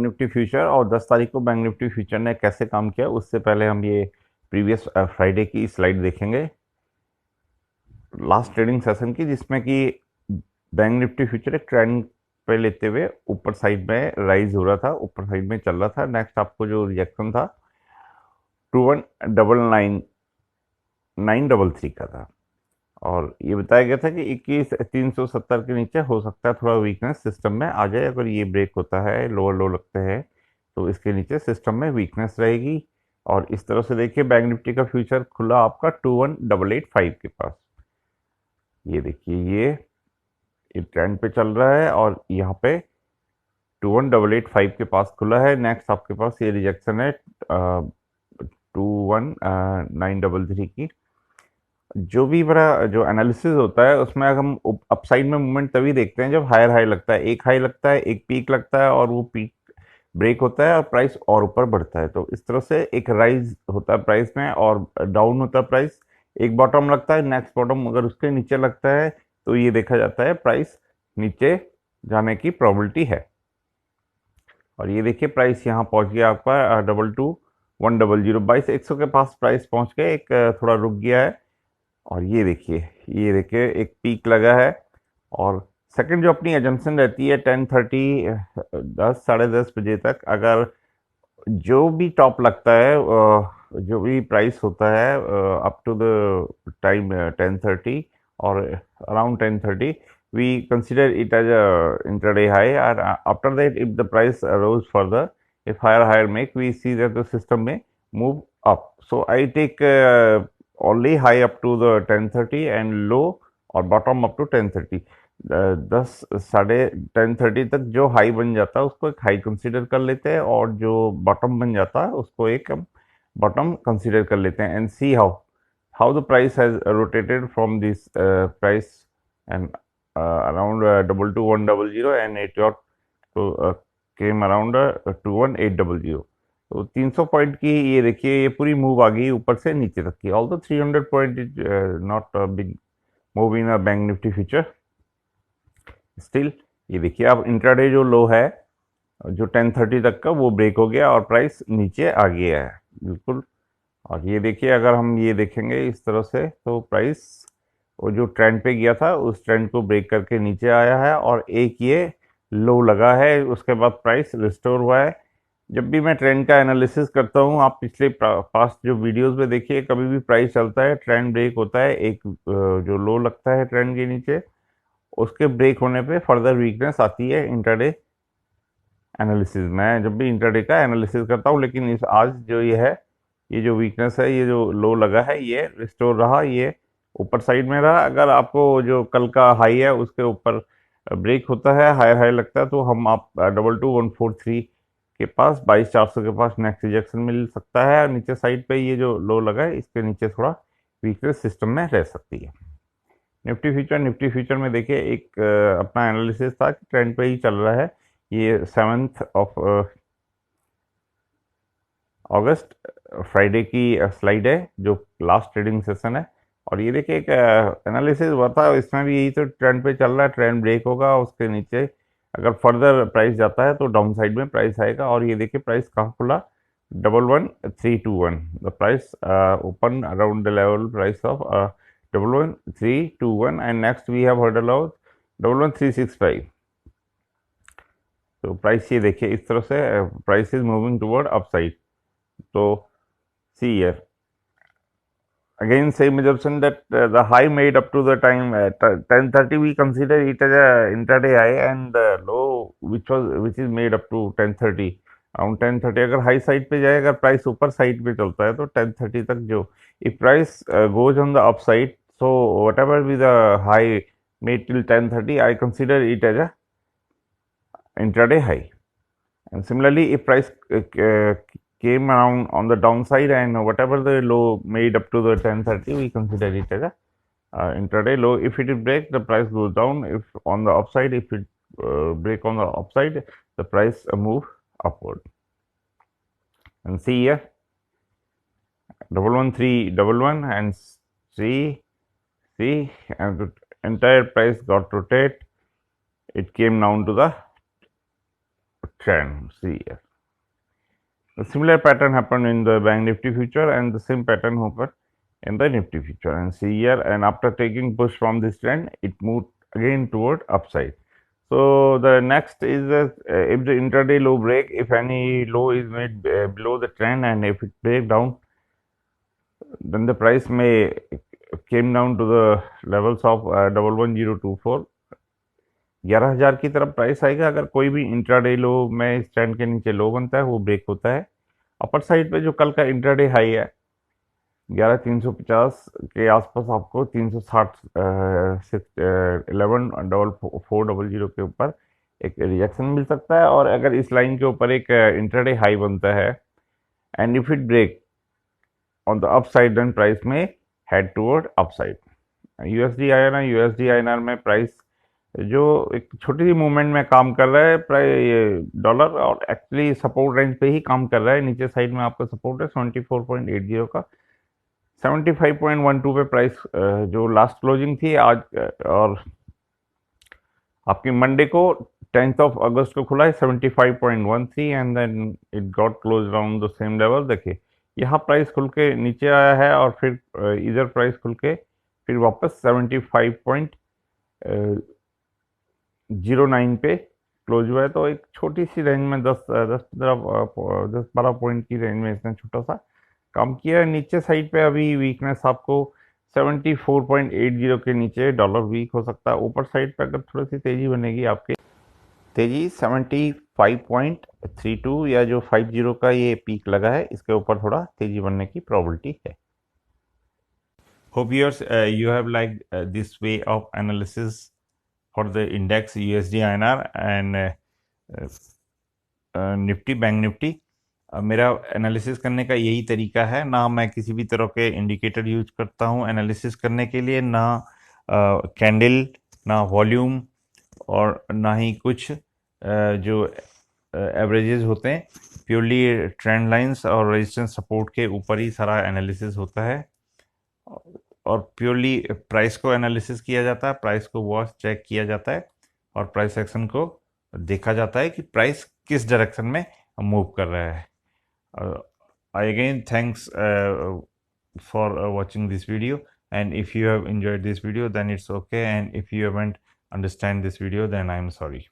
Bank Nifty future और 10 तारीख को बैंक निफ्टी फ्यूचर ने कैसे काम किया, उससे पहले हम ये प्रीवियस फ्राइडे की स्लाइड देखेंगे लास्ट ट्रेडिंग सेशन की, जिसमें कि बैंक निफ्टी फ्यूचर एक ट्रेंड पे लेते हुए ऊपर साइड में राइज हो रहा था, ऊपर साइड में चल रहा था। नेक्स्ट आपको जो रिजेक्शन था 219933 का था, और ये बताया गया था कि 21,370 के नीचे हो सकता है थोड़ा वीकनेस सिस्टम में आ जाए। अगर ये ब्रेक होता है, लोअर लो लगते हैं, तो इसके नीचे सिस्टम में वीकनेस रहेगी। और इस तरह से देखिए बैंक निफ्टी का फ्यूचर खुला आपका 21,885 के पास। ये देखिए ये ट्रेंड पे चल रहा है और यहाँ पे 21,885 के पास खुला है। नेक्स्ट आपके पास ये रिजेक्शन है 21,933 की। जो भी बड़ा जो एनालिसिस होता है उसमें हम अपसाइड में मूवमेंट तभी देखते हैं जब हायर हाई लगता है, एक हाई लगता है, एक पीक लगता है, और वो पीक ब्रेक होता है और प्राइस और ऊपर बढ़ता है। तो इस तरह से एक राइज होता है प्राइस में और डाउन होता है प्राइस। एक बॉटम लगता है, नेक्स्ट बॉटम अगर उसके नीचे लगता है तो ये देखा जाता है प्राइस नीचे जाने की प्रोबेबिलिटी है। और ये देखिए प्राइस यहाँ पहुंच गया आपका 22,100 22,100 के पास प्राइस पहुंच गए, एक थोड़ा रुक गया है। और ये देखिए एक पीक लगा है। और सेकंड जो अपनी एजम्पशन रहती है 10:30 10 10:30 बजे तक, अगर जो भी टॉप लगता है जो भी प्राइस होता है अप टू द टाइम 10:30 और around 10:30, we consider it as a intraday high, or after that if the price rose further, if higher make, we see that the system may move up. So I take only high up to the 10:30 and low और bottom up to 10:30। 10 साढ़े 10:30 तक जो high बन जाता है उसको एक high consider कर लेते हैं, और जो बॉटम बन जाता है उसको एक हम बॉटम कंसीडर कर लेते हैं। And see how the price has rotated from this price and around 22,100 and it got to came around 21,800। तो 300 पॉइंट की ये देखिए ये पूरी मूव आ गई ऊपर से नीचे तक की। Although 300 point is not big move in a bank Nifty future still. ये देखिए अब इंट्राडे जो लो है जो 10:30 तक का, वो ब्रेक हो गया और प्राइस नीचे आ गया है बिल्कुल। और ये देखिए अगर हम ये देखेंगे इस तरह से, तो प्राइस वो जो ट्रेंड पे गया था उस ट्रेंड को ब्रेक करके नीचे आया है और एक ये लो लगा है, उसके बाद प्राइस रिस्टोर हुआ है। जब भी मैं ट्रेंड का एनालिसिस करता हूँ, आप पिछले पास्ट जो वीडियोस में देखिए, कभी भी प्राइस चलता है, ट्रेंड ब्रेक होता है, एक जो लो लगता है ट्रेंड के नीचे, उसके ब्रेक होने पे फर्दर वीकनेस आती है इंट्राडे एनालिसिस में। जब भी इंट्राडे का एनालिसिस करता हूँ, लेकिन इस आज जो ये है, ये जो वीकनेस है, ये जो लो लगा है, ये रिस्टोर रहा, ये ऊपर साइड में रहा। अगर आपको जो कल का हाई है उसके ऊपर ब्रेक होता है, हायर हाई लगता है, तो हम आप 22,143 के पास 22,400 के पास नेक्स्ट रिजेक्शन मिल सकता है। नीचे साइड पे ये जो लो लगा है इसके नीचे थोड़ा वीकनेस सिस्टम में रह सकती है। निफ्टी फ्यूचर में देखिए एक अपना एनालिसिस था कि ट्रेंड पे ही चल रहा है। ये 7th ऑफ अगस्त फ्राइडे की स्लाइड है जो लास्ट ट्रेडिंग सेशन है। और ये देखिए एक एनालिसिस हुआ था, इसमें भी यही तो ट्रेंड पे चल रहा है, ट्रेंड ब्रेक होगा, उसके नीचे अगर फर्दर प्राइस जाता है तो डाउन साइड में प्राइस आएगा। और ये देखिए प्राइस कहाँ खुला 11,1321, the price open around the level price of 11,1321 and next we have hurdle out 11,365। तो प्राइस ये देखिए इस तरह से price is moving toward upside. तो see here again same assumption that the high made up to the time 10:30, we consider it as a intraday high, and the low which is made up to 10:30 around 10:30 अगर high side पे जाए, अगर price ऊपर side पे चलता है तो 10:30 तक जो if price goes on the upside, so whatever be the high made till 10:30, I consider it as a intraday high. And similarly, if price came around on the downside and whatever the low made up to the 10:30, we consider it as a intraday low. If it is break, the price goes down. If on the upside, if it break on the upside, the price move upward. And see here 11,311 and see and the entire price got rotate. It came down to the trend. See here. The similar pattern happened in the Bank Nifty future, and the same pattern happened in the Nifty future. And see here, and after taking push from this trend, it moved again toward upside. So the next is if the intraday low break, if any low is made below the trend, and if it break down, then the price may came down to the levels of 11024. 11,000 की तरफ price आएगा अगर कोई भी intraday लो में इस trend के नीचे लो बनता है, वो ब्रेक होता है। अपर साइड पे जो कल का इंट्राडे हाई है 11,350 के आसपास, आपको 360 11,400 के ऊपर एक रिएक्शन मिल सकता है। और अगर इस लाइन के ऊपर एक इंट्राडे हाई बनता है, and if it break on the upside, then price may head toward upside. USD INR में प्राइस जो एक छोटी सी मूवमेंट में काम कर रहा है, प्राइस डॉलर, और एक्चुअली सपोर्ट रेंज पे ही काम कर रहा है। नीचे साइड में आपका सपोर्ट है 74.80 का, 75.12 पे प्राइस जो लास्ट क्लोजिंग थी आज, और आपकी मंडे को 10th of अगस्त को खुला है 75.13, and then it got close around the same level. देखिए यहाँ प्राइस खुल के नीचे आया है, और फिर इधर प्राइस खुल के फिर वापस 75.09 पे क्लोज हुआ है। तो एक छोटी सी रेंज में 10-12 पॉइंट की रेंज में इसने छोटा सा काम किया है। नीचे साइड पे अभी वीकनेस आपको 74.80 के नीचे डॉलर वीक हो सकता है। ऊपर साइड पे अगर थोड़ी सी तेजी बनेगी, आपकी तेजी 75.32 या जो 50 का ये पीक लगा है, इसके ऊपर थोड़ा तेजी बनने की प्रोबेबिलिटी है। Hope viewers you have liked this way of analysis for the index USD INR and Nifty, bank Nifty. मेरा एनालिसिस करने का यही तरीका है, ना मैं किसी भी तरह के इंडिकेटर यूज करता हूँ एनालिसिस करने के लिए, ना कैंडल, ना वॉल्यूम, और ना ही कुछ जो एवरेजेस होते हैं। प्योरली ट्रेंड लाइंस और रेजिस्टेंस सपोर्ट के ऊपर ही सारा एनालिसिस होता है, और प्योरली प्राइस को एनालिसिस किया जाता है, प्राइस को वॉच चेक किया जाता है, और प्राइस एक्शन को देखा जाता है कि प्राइस किस डायरेक्शन में मूव कर रहा है। I again thanks for watching this video, and if you have enjoyed this video, then it's okay, and if you haven't understand this video, then I'm sorry.